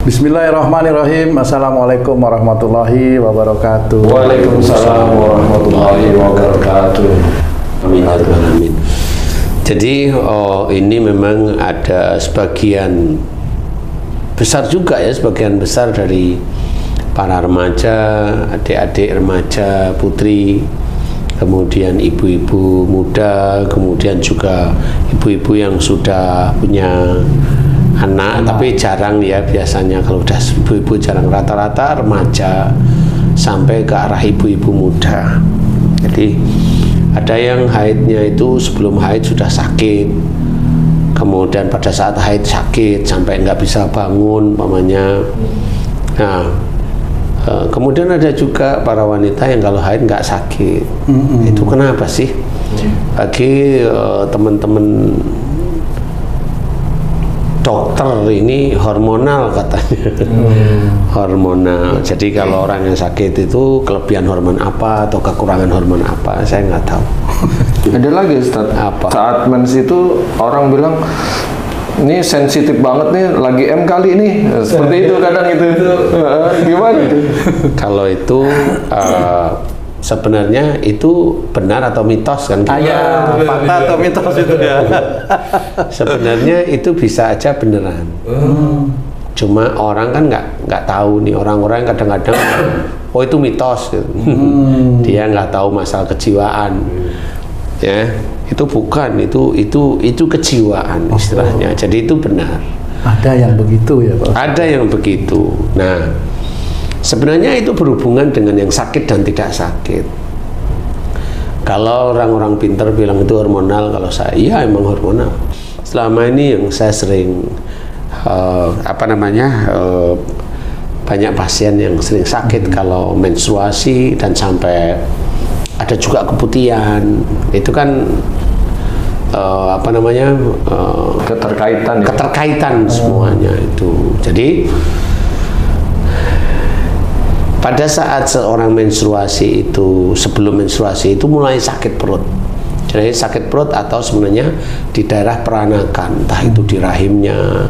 Bismillahirrahmanirrahim. Assalamualaikum warahmatullahi wabarakatuh. Waalaikumsalam warahmatullahi wabarakatuh. Amin. Amin. Jadi ini memang ada sebagian besar juga ya, sebagian besar dari para remaja, adik-adik remaja, putri, kemudian ibu-ibu muda, kemudian juga ibu-ibu yang sudah punya anak, tapi jarang ya, biasanya kalau udah ibu-ibu jarang, rata-rata remaja sampai ke arah ibu-ibu muda. Jadi ada yang haidnya itu sebelum haid sudah sakit, kemudian pada saat haid sakit sampai nggak bisa bangun umpamanya. Nah, kemudian ada juga para wanita yang kalau haid nggak sakit. Itu kenapa sih? Bagi teman-teman dokter ini hormonal katanya. Hormonal. Jadi kalau orang yang sakit itu kelebihan hormon apa atau kekurangan hormon apa, saya nggak tahu. Ada lagi Ustaz. Apa? Saat mens itu orang bilang ini sensitif banget nih, lagi M kali ini. Seperti itu kadang itu. Gimana itu? Kalau itu sebenarnya itu benar atau mitos kan? Fakta atau mitos itu ya? Sebenarnya itu bisa aja beneran. Cuma orang kan nggak tahu nih, orang-orang kadang-kadang oh itu mitos gitu. Dia nggak tahu masalah kejiwaan. Ya, itu bukan, itu kejiwaan istilahnya. Jadi itu benar. Ada yang begitu ya, Pak? Ada yang begitu. Nah, sebenarnya itu berhubungan dengan yang sakit dan tidak sakit. Kalau orang-orang pintar bilang itu hormonal, kalau saya, iya emang hormonal. Selama ini yang saya sering banyak pasien yang sering sakit kalau menstruasi dan sampai ada juga keputihan. Itu kan keterkaitan ya? Keterkaitan semuanya itu. Jadi pada saat seorang menstruasi itu, sebelum menstruasi itu mulai sakit perut. Jadi sakit perut atau sebenarnya di daerah peranakan, entah itu di rahimnya,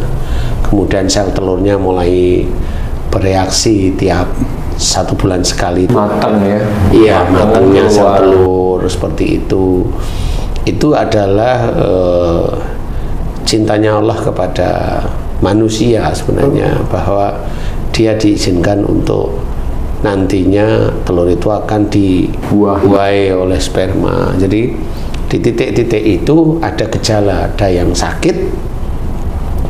kemudian sel telurnya mulai bereaksi tiap 1 bulan sekali. Matang ya? Iya, matangnya sel telur seperti itu. Itu adalah cintanya Allah kepada manusia sebenarnya, bahwa dia diizinkan untuk nantinya telur itu akan dibuahi oleh sperma. Jadi di titik-titik itu ada gejala, ada yang sakit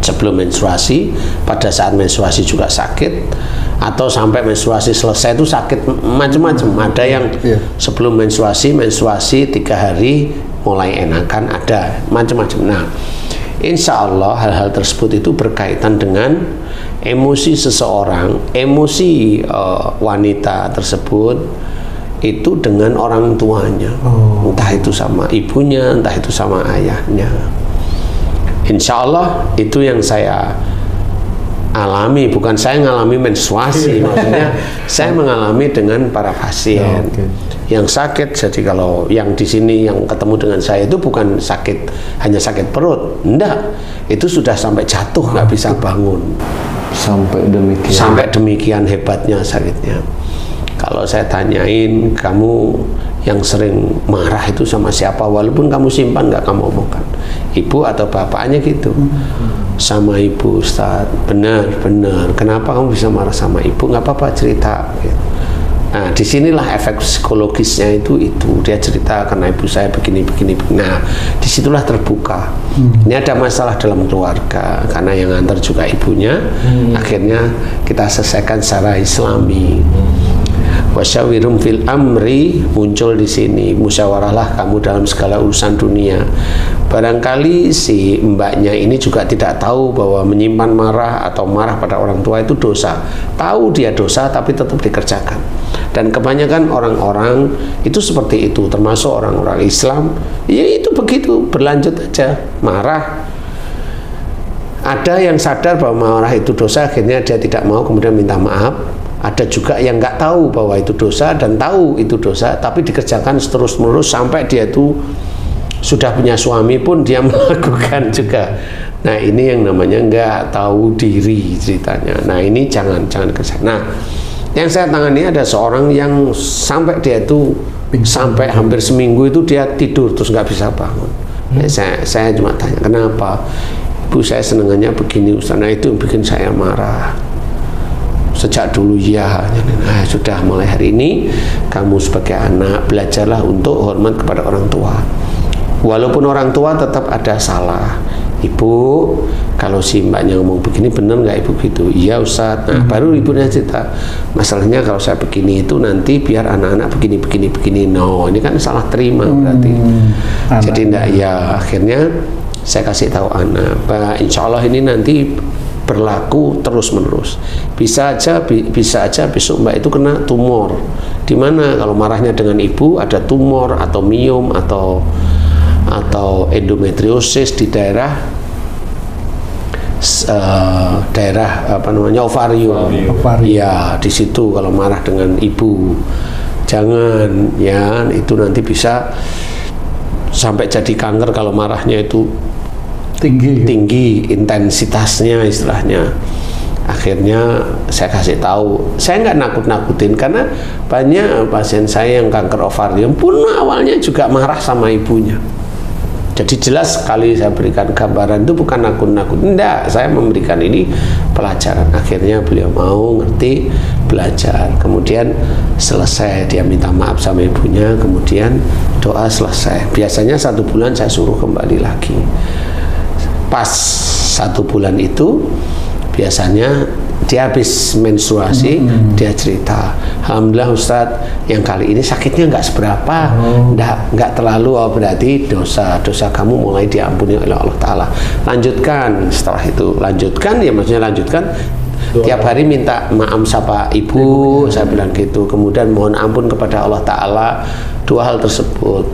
sebelum menstruasi, pada saat menstruasi juga sakit, atau sampai menstruasi selesai itu sakit macam-macam. Ada yang sebelum menstruasi 3 hari mulai enakan, ada macam-macam. Nah, insya Allah hal-hal tersebut itu berkaitan dengan emosi seseorang, emosi wanita tersebut itu dengan orang tuanya, entah itu sama ibunya, entah itu sama ayahnya. Insya Allah itu yang saya alami, bukan saya mengalami menstruasi, maksudnya saya mengalami dengan para pasien yang sakit. Jadi kalau yang di sini yang ketemu dengan saya itu bukan sakit, hanya sakit perut, enggak, itu sudah sampai jatuh nggak bisa bangun. Sampai demikian hebatnya sakitnya. Kalau saya tanyain, kamu yang sering marah itu sama siapa, walaupun kamu simpan nggak kamu omongkan, ibu atau bapaknya gitu. Sama ibu, Ustaz. Benar. Kenapa kamu bisa marah sama ibu? Nggak apa-apa, cerita gitu. Nah, disinilah efek psikologisnya itu dia cerita karena ibu saya begini. Nah, disitulah terbuka. Ini ada masalah dalam keluarga karena yang nganter juga ibunya. Akhirnya kita selesaikan secara Islami. Wasyawirum fil amri muncul di sini, musyawarahlah kamu dalam segala urusan dunia. Barangkali si mbaknya ini juga tidak tahu bahwa menyimpan marah atau marah pada orang tua itu dosa. Tahu dia dosa tapi tetap dikerjakan. Dan kebanyakan orang-orang itu seperti itu, termasuk orang-orang Islam. Ya itu begitu, berlanjut aja marah. Ada yang sadar bahwa marah itu dosa, akhirnya dia tidak mau, kemudian minta maaf. Ada juga yang nggak tahu bahwa itu dosa dan tahu itu dosa, tapi dikerjakan terus-menerus sampai dia itu sudah punya suami pun dia melakukan juga. Nah ini yang namanya nggak tahu diri ceritanya. Nah ini jangan ke sana. Nah yang saya tangani ada seorang yang sampai dia itu sampai hampir seminggu itu dia tidur terus nggak bisa bangun. Saya cuma tanya kenapa? Ibu saya senengannya begini Ustaz. Nah itu yang bikin saya marah. Sejak dulu ya. Nah, sudah mulai hari ini kamu sebagai anak belajarlah untuk hormat kepada orang tua. Walaupun orang tua tetap ada salah. Ibu, kalau si mbaknya ngomong begini bener nggak ibu gitu? Iya Ustaz. Nah baru ibunya cerita. Masalahnya kalau saya begini itu nanti biar anak-anak begini. No, ini kan salah terima berarti. Jadi enggak ya. Akhirnya saya kasih tahu anak, Pak, insya Allah ini nanti berlaku terus menerus. Bisa aja besok mbak itu kena tumor. Dimana kalau marahnya dengan ibu ada tumor atau miom atau endometriosis di daerah apa namanya ovarium. Ya di situ kalau marah dengan ibu jangan ya, itu nanti bisa sampai jadi kanker kalau marahnya itu tinggi intensitasnya istilahnya. Akhirnya saya kasih tahu, saya nggak nakut-nakutin karena banyak pasien saya yang kanker ovarium pun awalnya juga marah sama ibunya. Jadi jelas sekali saya berikan gambaran itu bukan nakut-nakut, enggak, saya memberikan ini pelajaran. Akhirnya beliau mau ngerti, belajar, kemudian selesai dia minta maaf sama ibunya, kemudian doa selesai. Biasanya 1 bulan saya suruh kembali lagi. Pas 1 bulan itu biasanya dia habis menstruasi, dia cerita, alhamdulillah Ustadz yang kali ini sakitnya nggak seberapa, nggak terlalu, berarti dosa kamu mulai diampuni oleh Allah Ta'ala. Lanjutkan, setelah itu lanjutkan, ya maksudnya lanjutkan tiap hari minta maaf sama ibu, saya bilang gitu, kemudian mohon ampun kepada Allah Ta'ala, 2 hal tersebut.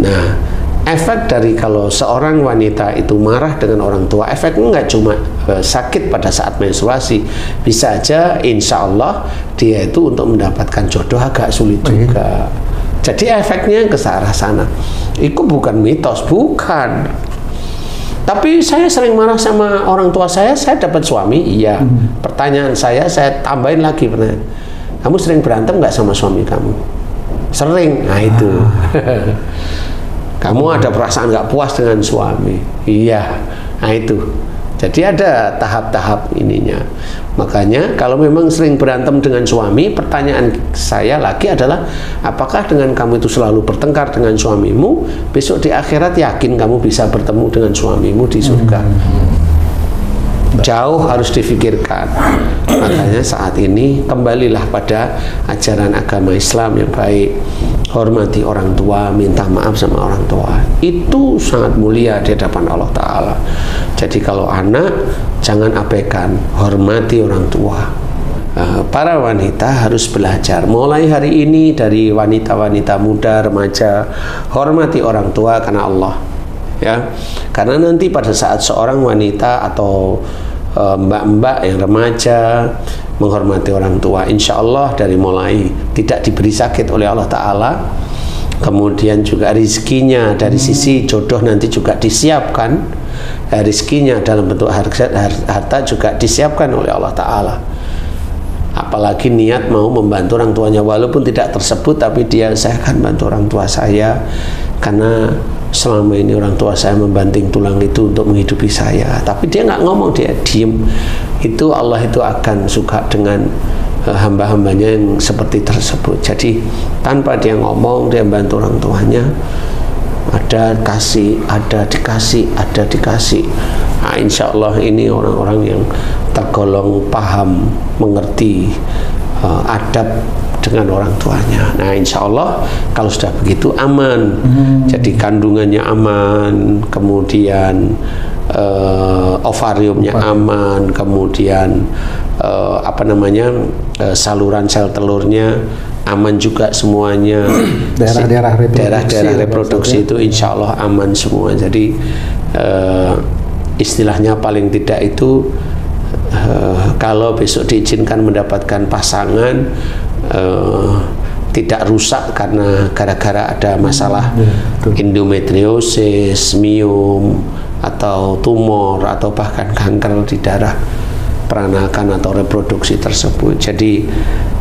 Nah efek dari kalau seorang wanita itu marah dengan orang tua, efeknya nggak cuma sakit pada saat menstruasi, bisa aja insya Allah dia itu untuk mendapatkan jodoh agak sulit juga. Jadi efeknya ke arah sana. Itu bukan mitos, bukan. Tapi saya sering marah sama orang tua saya dapat suami, iya. Pertanyaan saya tambahin lagi pertanyaan. Kamu sering berantem nggak sama suami kamu? Sering, nah itu. Kamu ada perasaan nggak puas dengan suami? Iya, nah itu. Jadi ada tahap-tahap ininya. Makanya kalau memang sering berantem dengan suami, pertanyaan saya lagi adalah, apakah dengan kamu itu selalu bertengkar dengan suamimu, besok di akhirat yakin kamu bisa bertemu dengan suamimu di surga? Jauh harus difikirkan. Makanya saat ini kembalilah pada ajaran agama Islam yang baik. Hormati orang tua, minta maaf sama orang tua. Itu sangat mulia di hadapan Allah Ta'ala. Jadi kalau anak, jangan abaikan, hormati orang tua. Para wanita harus belajar mulai hari ini, dari wanita-wanita muda, remaja, hormati orang tua karena Allah. Ya, karena nanti pada saat seorang wanita atau mbak-mbak yang remaja menghormati orang tua, insya Allah dari mulai tidak diberi sakit oleh Allah Ta'ala, kemudian juga rizkinya dari sisi jodoh nanti juga disiapkan, rizkinya dalam bentuk harta juga disiapkan oleh Allah Ta'ala. Apalagi niat mau membantu orang tuanya, walaupun tidak tersebut, tapi saya akan bantu orang tua saya karena selama ini orang tua saya membanting tulang itu untuk menghidupi saya. Tapi dia nggak ngomong, dia diem. Itu Allah itu akan suka dengan hamba-hambanya yang seperti tersebut. Jadi tanpa dia ngomong, dia bantu orang tuanya. Ada kasih, ada dikasih, ada dikasih. Nah, insya Allah ini orang-orang yang tergolong paham, mengerti adab dengan orang tuanya. Nah, insya Allah kalau sudah begitu aman. Jadi kandungannya aman, kemudian ovariumnya aman, kemudian saluran sel telurnya aman juga semuanya. Daerah-daerah reproduksi itu insya Allah aman semua. Jadi istilahnya paling tidak itu kalau besok diizinkan mendapatkan pasangan, tidak rusak karena gara-gara ada masalah endometriosis, miom, atau tumor, atau bahkan kanker di darah peranakan atau reproduksi tersebut. Jadi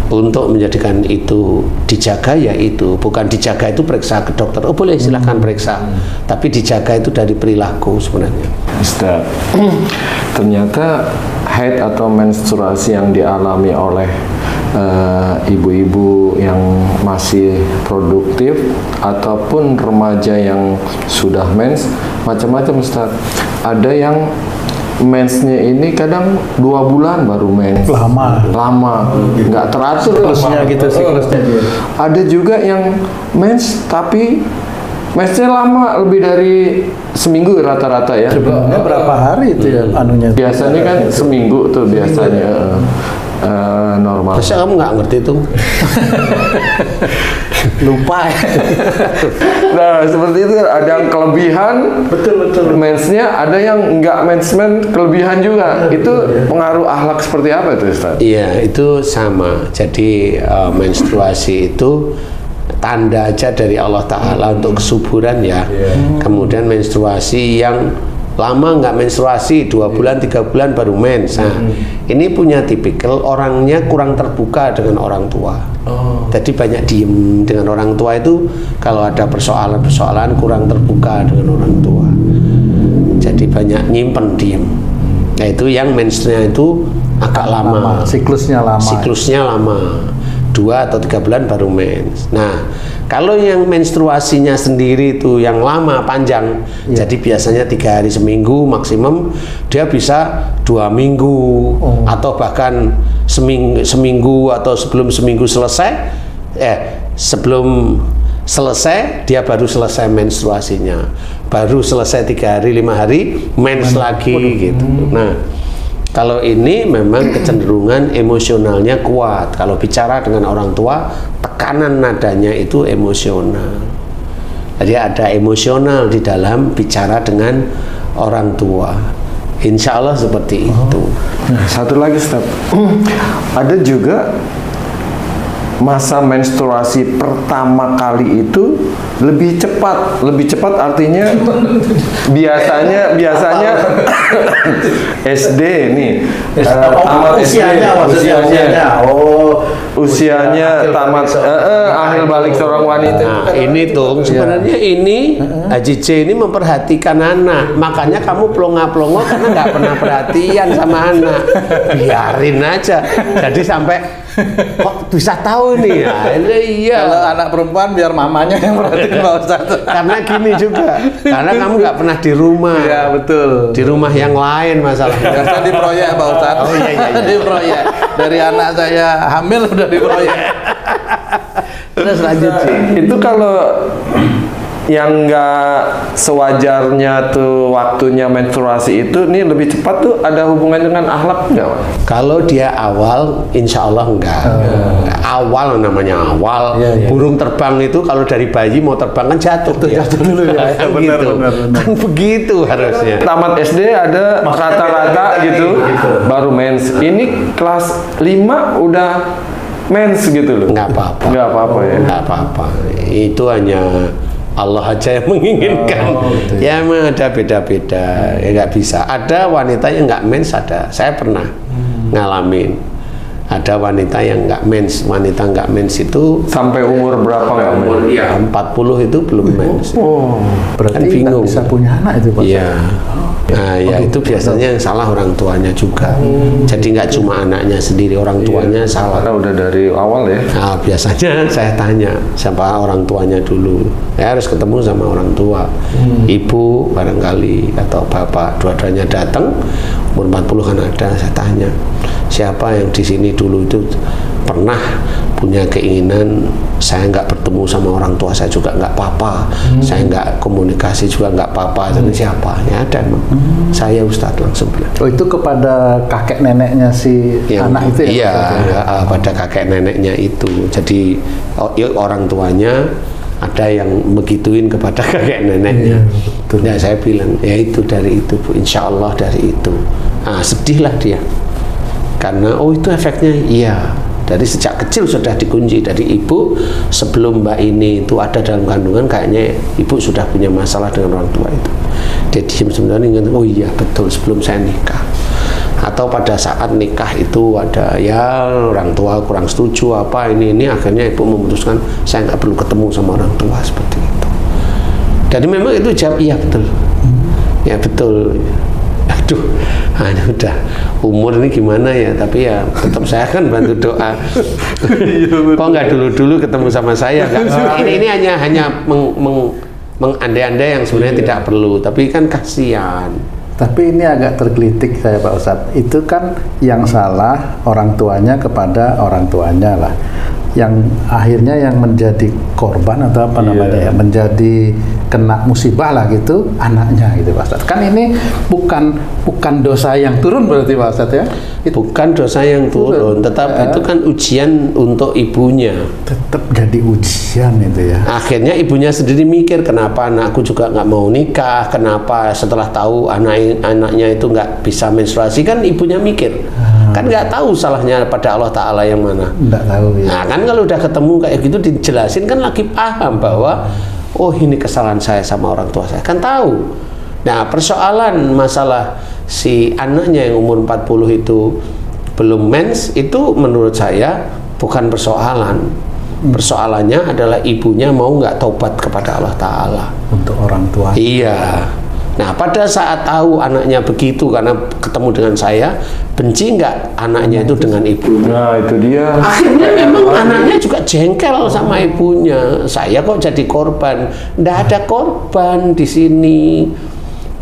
untuk menjadikan itu dijaga, ya itu bukan dijaga itu periksa ke dokter, oh boleh silahkan periksa, tapi dijaga itu dari perilaku sebenarnya. Ustaz, ternyata haid atau menstruasi yang dialami oleh ibu-ibu yang masih produktif ataupun remaja yang sudah mens macam-macam, Ustaz. Ada yang mensnya ini kadang 2 bulan baru mens, lama, nggak teratur siklusnya gitu, siklusnya dia. Ada juga yang mens tapi mensnya lama, lebih dari seminggu rata-rata ya. Sebenarnya berapa hari itu ya anunya? Biasanya kan seminggu tuh biasanya. Normal. Masa kamu nggak ngerti itu? Lupa ya. Nah, seperti itu ada yang kelebihan, betul mensnya, ada yang nggak mens kelebihan juga. Itu pengaruh akhlak seperti apa itu, Ustaz? Iya, itu sama. Jadi menstruasi itu tanda aja dari Allah Ta'ala untuk kesuburan ya. Kemudian menstruasi yang lama nggak menstruasi, 2 bulan 3 bulan baru mens. Nah, ini punya tipikal orangnya kurang terbuka dengan orang tua. Jadi banyak diem dengan orang tua itu, kalau ada persoalan-persoalan kurang terbuka dengan orang tua. Jadi banyak nyimpen diem. Nah, itu yang mensnya itu agak lama. Siklusnya lama. Siklusnya lama. 2 atau 3 bulan baru mens. Nah, kalau yang menstruasinya sendiri itu yang lama, panjang, jadi biasanya 3 hari seminggu maksimum, dia bisa 2 minggu atau bahkan seminggu atau sebelum seminggu selesai, sebelum selesai dia baru selesai menstruasinya, baru selesai 3 hari 5 hari mens lagi gitu. Nah, kalau ini memang kecenderungan emosionalnya kuat. Kalau bicara dengan orang tua, tekanan nadanya itu emosional. Jadi ada emosional di dalam bicara dengan orang tua. Insya Allah seperti itu. Nah, satu lagi, Ustaz. Ada juga masa menstruasi pertama kali itu lebih cepat artinya biasanya SD nih, tamat usianya tamat akhir balik seorang wanita. Nah, ini tuh sebenarnya ini Haji C ini memperhatikan anak, makanya kamu plonga-plongo karena nggak pernah perhatian sama anak, biarin aja. Jadi sampai kok bisa tahu nih ya? Iya. Kalau anak perempuan biar mamanya yang perhatiin Pak Ustadz. Karena gini juga, karena kamu nggak pernah di rumah. Iya betul. Di rumah yang lain masalahnya. Karena di proyek Pak Ustadz. Oh iya. Di proyek. Dari anak saya hamil udah di proyek. Terus lanjut sih. Itu kalau yang nggak sewajarnya tuh waktunya menstruasi itu, nih lebih cepat tuh ada hubungan dengan akhlak nggak, Pak? Kalau dia awal, insya Allah enggak. Awal namanya awal. Burung terbang itu kalau dari bayi mau terbang kan jatuh dulu ya. Begitu. Kan begitu harusnya. Tamat SD ada rata-rata gitu, baru mens. Ini kelas 5 udah mens gitu loh. Nggak apa-apa. Nggak apa-apa ya. Nggak apa-apa. Itu hanya Allah aja yang menginginkan. Ya memang ada beda-beda, ya nggak bisa. Ada wanita yang nggak mens, ada. Saya pernah ngalamin. Ada wanita yang nggak mens. Wanita nggak mens itu sampai umur berapa nggak mens? Ya, 40 itu belum mens. Berarti Kan bingung. bisa punya anak itu Pak. Iya. Nah, ya itu biasanya yang salah orang tuanya juga. Jadi nggak cuma anaknya sendiri, orang tuanya salah. Karena udah dari awal ya. Nah, biasanya saya tanya siapa orang tuanya dulu. Saya harus ketemu sama orang tua, ibu barangkali atau bapak, dua-duanya datang, umur 40 kan ada. Saya tanya siapa yang di sini dulu itu pernah punya keinginan, saya nggak bertemu sama orang tua saya juga nggak apa-apa, saya nggak komunikasi juga nggak apa-apa. Jadi siapa? Ya ada emang. Saya Ustadz langsung bilang. Oh itu kepada kakek neneknya si anak itu ya? Iya, pada kakek neneknya itu. Jadi orang tuanya ada yang begituin kepada kakek neneknya. Ya saya bilang, ya itu dari itu Bu, insya Allah dari itu. Nah sedihlah dia. Karena oh itu efeknya, iya Dari sejak kecil sudah dikunci dari ibu. Sebelum mbak ini itu ada dalam kandungan, kayaknya ibu sudah punya masalah dengan orang tua itu. Dia diam sebenarnya, ingat, oh iya betul sebelum saya nikah. Atau pada saat nikah itu ada ya orang tua kurang setuju apa ini akhirnya ibu memutuskan saya nggak perlu ketemu sama orang tua, seperti itu. Jadi memang itu jawab iya betul. Ya betul. Aduh, udah umur ini gimana ya, tapi ya tetap saya akan bantu doa. Kok nggak dulu ketemu sama saya? Ini hanya mengandai-andai yang sebenarnya tidak perlu, tapi kan kasihan. Tapi ini agak tergelitik saya Pak Ustadz. Itu kan yang salah orang tuanya kepada orang tuanya lah. Yang akhirnya yang menjadi korban atau apa namanya ya, menjadi kena musibah lah gitu, anaknya gitu Pak Ustadz. Kan ini bukan dosa yang turun berarti Pak Ustadz ya? Bukan dosa yang turun, tetapi itu kan ujian untuk ibunya. Tetap jadi ujian itu ya. Akhirnya ibunya sendiri mikir, kenapa anakku juga nggak mau nikah, kenapa setelah tahu anaknya itu nggak bisa menstruasi, kan ibunya mikir. Kan nggak tahu salahnya pada Allah Ta'ala yang mana. Nggak tahu ya. Nah kan kalau udah ketemu kayak gitu dijelasin kan lagi paham bahwa oh ini kesalahan saya sama orang tua saya, kan tahu. Nah persoalan masalah si anaknya yang umur 40 itu belum mens itu menurut saya bukan persoalan. Persoalannya adalah ibunya mau nggak tobat kepada Allah Ta'ala. Untuk orang tua. Iya. Nah pada saat tahu anaknya begitu karena ketemu dengan saya, benci nggak anaknya itu dengan ibunya? Nah itu dia. Akhirnya memang anaknya juga jengkel sama ibunya. Saya kok jadi korban? Nggak ada korban di sini.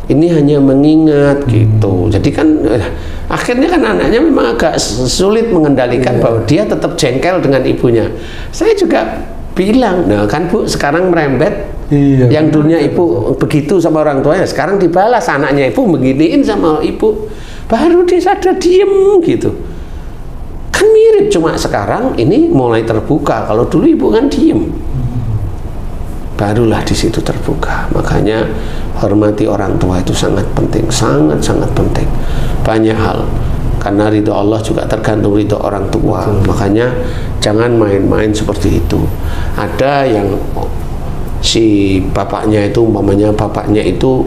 Ini hanya mengingat gitu. Jadi kan akhirnya kan anaknya memang agak sulit mengendalikan bahwa dia tetap jengkel dengan ibunya. Saya juga bilang, nah kan Bu sekarang merembet. Yang dulunya ibu begitu sama orang tuanya, sekarang dibalas anaknya ibu beginiin sama ibu, baru dia sadar diem gitu. Kan mirip, cuma sekarang ini mulai terbuka. Kalau dulu ibu kan diem, barulah di situ terbuka. Makanya hormati orang tua itu sangat penting, sangat penting. Banyak hal, karena ridho Allah juga tergantung ridho orang tua. Makanya jangan main-main seperti itu. Ada yang si bapaknya itu, umpamanya bapaknya itu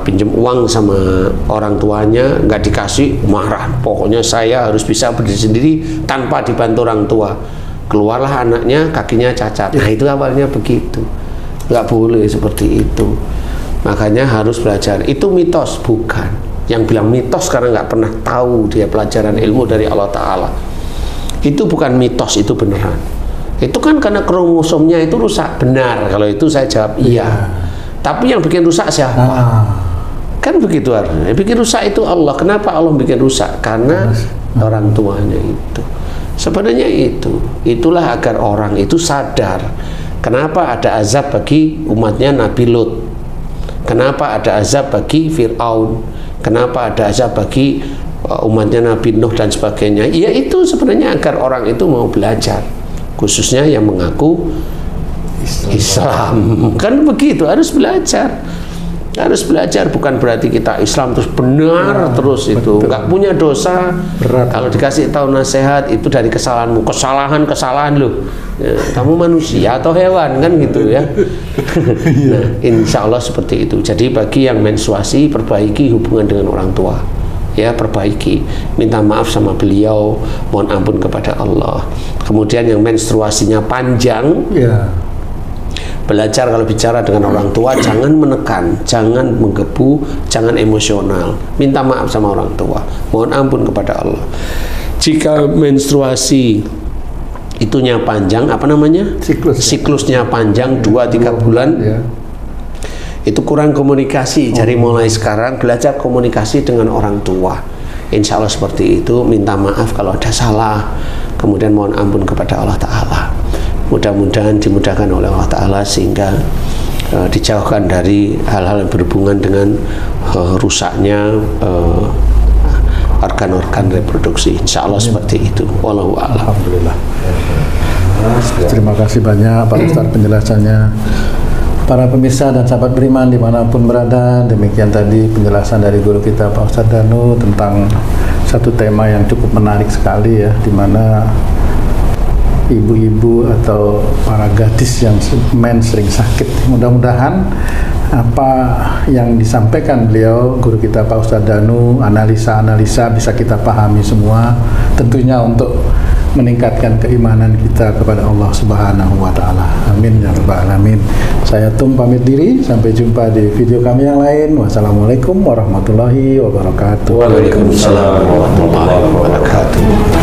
pinjam uang sama orang tuanya, nggak dikasih, marah. Pokoknya saya harus bisa berdiri sendiri tanpa dibantu orang tua. Keluarlah anaknya kakinya cacat. Nah itu awalnya begitu, nggak boleh seperti itu. Makanya harus belajar. Itu mitos, bukan. Yang bilang mitos karena nggak pernah tahu dia pelajaran ilmu dari Allah Ta'ala. Itu bukan mitos, itu beneran. Itu kan karena kromosomnya itu rusak. Benar, kalau itu saya jawab iya. Tapi yang bikin rusak siapa? Kan begitu harusnya. Yang bikin rusak itu Allah. Kenapa Allah bikin rusak? Karena orang tuanya itu. Sebenarnya itulah agar orang itu sadar. Kenapa ada azab bagi umatnya Nabi Lut? Kenapa ada azab bagi Fir'aun? Kenapa ada azab bagi umatnya Nabi Nuh dan sebagainya? Ya itu sebenarnya agar orang itu mau belajar. Khususnya yang mengaku Islam. Kan begitu, harus belajar. Harus belajar, bukan berarti kita Islam terus benar terus itu. Nggak punya dosa. Berat. Kalau dikasih tahu nasihat itu dari kesalahanmu, kesalahan loh. Ya, kamu manusia atau hewan kan gitu ya. Nah, insya Allah seperti itu. Jadi bagi yang menstruasi, perbaiki hubungan dengan orang tua. Ya, perbaiki, minta maaf sama beliau, mohon ampun kepada Allah. Kemudian yang menstruasinya panjang, belajar kalau bicara dengan orang tua jangan menekan, jangan menggebu, jangan emosional, minta maaf sama orang tua, mohon ampun kepada Allah. Jika menstruasi itunya panjang, apa namanya? Siklusnya panjang 2-3 bulan. Itu kurang komunikasi. Jadi mulai sekarang belajar komunikasi dengan orang tua. Insya Allah seperti itu. Minta maaf kalau ada salah, kemudian mohon ampun kepada Allah Ta'ala. Mudah-mudahan dimudahkan oleh Allah Ta'ala sehingga dijauhkan dari hal-hal yang berhubungan dengan rusaknya organ-organ reproduksi. Insya Allah seperti itu. Wallahu a'lam. Alhamdulillah. Terima kasih banyak Pak Ustadz penjelasannya. Para pemirsa dan sahabat beriman dimanapun berada, demikian tadi penjelasan dari guru kita Pak Ustadz Danu tentang satu tema yang cukup menarik sekali ya, di mana ibu-ibu atau para gadis yang sering sakit. Mudah-mudahan apa yang disampaikan beliau, guru kita Pak Ustadz Danu, analisa-analisa bisa kita pahami semua, tentunya untuk meningkatkan keimanan kita kepada Allah Subhanahu wa Ta'ala. Amin ya rabbal alamin. Saya Tum pamit diri, sampai jumpa di video kami yang lain. Wassalamualaikum warahmatullahi wabarakatuh. Waalaikumsalam warahmatullahi wabarakatuh.